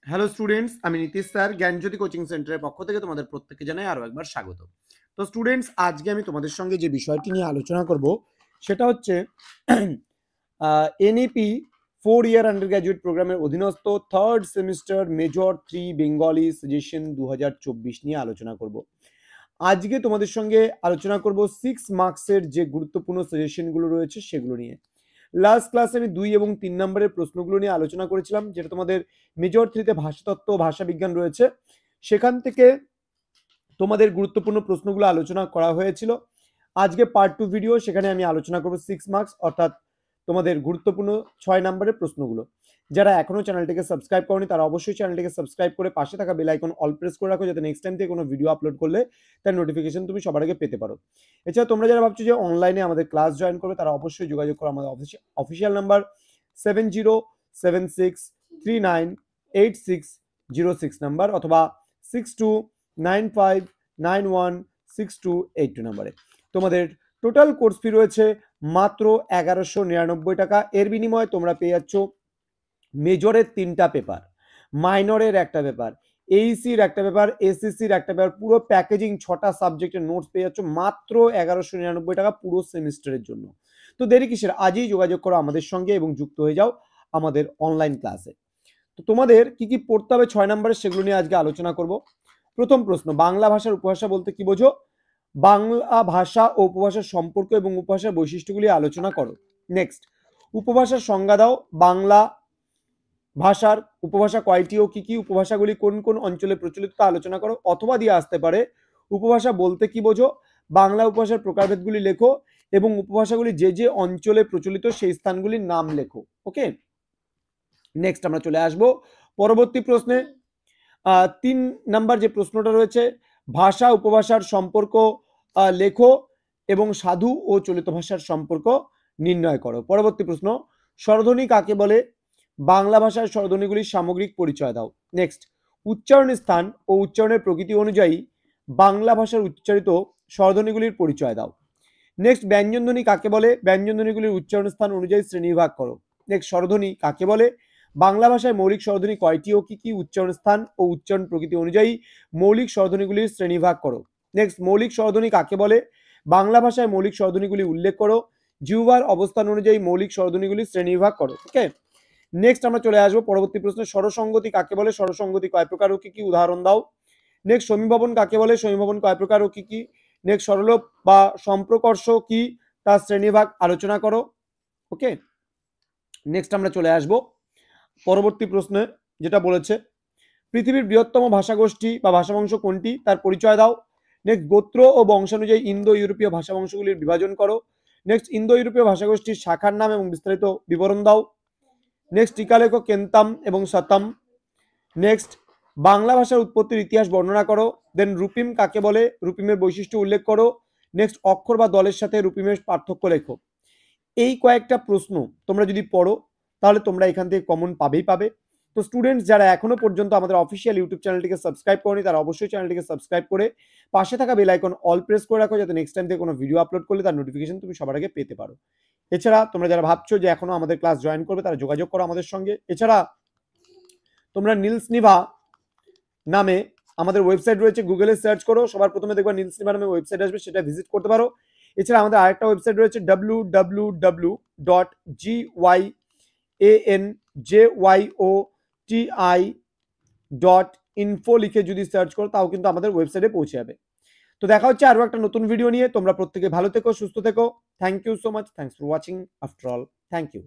Hello students, আমি Nitish sir জ্ঞানজ্যোতি coaching সেন্টারের পক্ষ থেকে তোমাদের প্রত্যেককে জানাই আরও একবার স্বাগত। তো স্টুডেন্টস, আজকে আমি তোমাদের সঙ্গে যে বিষয়টি নিয়ে আলোচনা করব সেটা হচ্ছে এনইপি 4 ইয়ার আন্ডার গ্র্যাজুয়েট প্রোগ্রামের অধীনস্থ third semester major 3 Bengali suggestion 2024 নিয়ে আলোচনা করব। আজকে তোমাদের সঙ্গে আলোচনা করব 6 মার্কসের যে গুরুত্বপূর্ণ সাজেশনগুলো রয়েছে সেগুলো নিয়ে। লাস্ট ক্লাসে আমি 2 এবং 3 নম্বরের প্রশ্নগুলো নিয়ে আলোচনা করেছিলাম, যেটা তোমাদের মেজর 3তে ভাষাতত্ত্ব ভাষা বিজ্ঞান রয়েছে, সেখান থেকে তোমাদের গুরুত্বপূর্ণ প্রশ্নগুলো আলোচনা করা হয়েছিল। আজকে পার্ট 2 ভিডিও, সেখানে আমি আলোচনা করব 6 মার্কস অর্থাৎ তোমাদের গুরুত্বপূর্ণ 6 নম্বরের প্রশ্নগুলো। যারা এখনো চ্যানেলটিকে সাবস্ক্রাইব করনি তারা অবশ্যই চ্যানেলটিকে সাবস্ক্রাইব করে পাশে থাকা বেল আইকন অল প্রেস করে রাখো, যাতে নেক্সট টাইম থেকে কোনো ভিডিও আপলোড করলে তার নোটিফিকেশন তুমি সবার আগে পেতে পারো। এছাড়া তোমরা যারা ভাবছো যে অনলাইনে আমাদের ক্লাস জয়েন করবে তারা অবশ্যই যোগাযোগ করো আমাদের অফিসিয়াল নাম্বার 7076398606 নাম্বার অথবা 6295916282 নাম্বারে। তোমাদের টোটাল কোর্স ফি রয়েছে মাত্র 1199 টাকা। এর বিনিময়ে তোমরা পেয়ে যাচ্ছ মেজরের 3টা পেপার, মাইনরের একটা পেপার, এইসির একটা পেপার, এসএসসির একটা পেপার, পুরো প্যাকেজিং 6টা সাবজেক্টের নোটস পেয়ে যাচ্ছ মাত্র 1199 টাকা পুরো সেমিস্টারের জন্য। তো দেরি কিসের, আজই যোগাযোগ করো আমাদের সঙ্গে এবং যুক্ত হয়ে যাও আমাদের অনলাইন ক্লাসে। তো তোমাদের কি কি পড়তে হবে 6 নম্বরে সেগুলো নিয়ে আজকে আলোচনা করব। প্রথম প্রশ্ন, বাংলা ভাষার উপভাষা বলতে কি বোঝো? বাংলা ভাষা ও উপভাষার সম্পর্ক এবং উপভাষার বৈশিষ্ট্যগুলি আলোচনা করো। নেক্সট, উপভাষার সংজ্ঞা দাও। বাংলা ভাষার উপভাষা কয়টি ও কি কি, উপভাষাগুলি কোন কোন অঞ্চলে প্রচলিত তা আলোচনা করো। অথবা দিয়ে আসতে পারে, উপভাষা বলতে কি বোঝো? বাংলা উপভাষার প্রকারভেদগুলি লেখো এবং উপভাষাগুলি যে যে অঞ্চলে প্রচলিত সেই স্থানগুলির নাম লেখো। ওকে, নেক্সট আমরা চলে আসব পরবর্তী প্রশ্নে। 3 নাম্বার যে প্রশ্নটা রয়েছে, ভাষা উপভাষার সম্পর্ক লেখো এবং সাধু ও চলিত ভাষার সম্পর্ক নির্ণয় করো। পরবর্তী প্রশ্ন, স্বরধ্বনি কাকে বলে? বাংলা ভাষার স্বরধ্বনিগুলির সামগ্রিক পরিচয় দাও। নেক্সট, উচ্চারণের স্থান ও উচ্চারণের প্রকৃতি অনুযায়ী বাংলা ভাষার উচ্চারিত স্বরধ্বনিগুলির পরিচয় দাও। নেক্সট, ব্যঞ্জনধ্বনি কাকে বলে? ব্যঞ্জনধ্বনিগুলির উচ্চারণ স্থান অনুযায়ী শ্রেণীবিভাগ করো। নেক্সট, স্বরধ্বনি কাকে বলে? বাংলা ভাষায় মৌলিক স্বরধ্বনি কয়টি ও কি কি, উচ্চারণ স্থান ও উচ্চারণ প্রকৃতি অনুযায়ী মৌলিক স্বরধ্বনিগুলির শ্রেণীবিভাগ করো। নেক্সট, মৌলিক স্বরধ্বনি কাকে বলে? বাংলা ভাষায় মৌলিক স্বরধ্বনিগুলি উল্লেখ করো। জিহ্বার অবস্থান অনুযায়ী মৌলিক স্বরধ্বনিগুলির শ্রেণীবিভাগ করো। ওকে, নেক্সট আমরা চলে আসবো পরবর্তী প্রশ্নে, স্বরসঙ্গতি কাকে বলে? স্বরসঙ্গতি কয় প্রকার ও কি কি, উদাহরণ দাও। নেক্সট, সমীভবন কাকে বলে? সমীভবন কয় প্রকার ও কি কি। নেক্সট, সরলোপ বা সম্প্রকর্ষ কি, তার শ্রেণীভাগ আলোচনা করো। ওকে, নেক্সট আমরা চলে আসবো পরবর্তী প্রশ্নে, যেটা বলেছে পৃথিবীর বৃহত্তম ভাষাগোষ্ঠী বা ভাষাবংশ কোনটি, তার পরিচয় দাও। নেক্সট, গোত্র ও বংশানুযায়ী ইন্দো ইউরোপীয় ভাষাবংশগুলির বিভাজন করো। নেক্সট, ইন্দো ইউরোপীয় ভাষাগোষ্ঠীর শাখার নাম এবং বিস্তারিত বিবরণ দাও। নেক্সট, টিকা লেখো কেন্তাম এবং সতম। নেক্সট, বাংলা ভাষার উৎপত্তির ইতিহাস বর্ণনা করো। দেন, রূপিম কাকে বলে? রূপিমের বৈশিষ্ট্য উল্লেখ করো। নেক্সট, অক্ষর বা দলের সাথে রূপিমের পার্থক্য লেখো। এই কয়েকটা প্রশ্ন তোমরা যদি পড়ো তাহলে তোমরা এখান থেকে কমন পাবেই পাবে। তো স্টুডেন্টস, যারা এখনো পর্যন্ত আমাদের অফিসিয়াল ইউটিউব চ্যানেলটিকে সাবস্ক্রাইব করনি তারা অবশ্যই চ্যানেলটিকে সাবস্ক্রাইব করে পাশে থাকা বেল আইকন অল প্রেস করে রাখো, যাতে নেক্সট টাইম থেকে কোনো ভিডিও আপলোড করলে তার নোটিফিকেশন তুমি সবার আগে পেতে পারো। এছাড়া তোমরা যারা ভাবছো যে এখনো আমাদের ক্লাস জয়েন করবে তারা যোগাযোগ করো আমাদের সঙ্গে। এছাড়া তোমরা নীলস নিভা নামে আমাদের ওয়েবসাইট রয়েছে, গুগলে সার্চ করো, সবার প্রথমে দেখবা নীলস নিভা নামে ওয়েবসাইট আসবে, সেটা ভিজিট করতে পারো। এছাড়া আমাদের আরেকটা ওয়েবসাইট রয়েছে www.gyoti.info লিখে যদি সার্চ করো তাও কিন্তু আমাদের ওয়েবসাইটে পৌঁছে যাবে। তো দেখা হচ্ছে আরো একটা নতুন ভিডিও নিয়ে। তোমরা প্রত্যেকে ভালো থেকো, সুস্থ থেকো। Thank you so much, thanks for watching after all, thank you.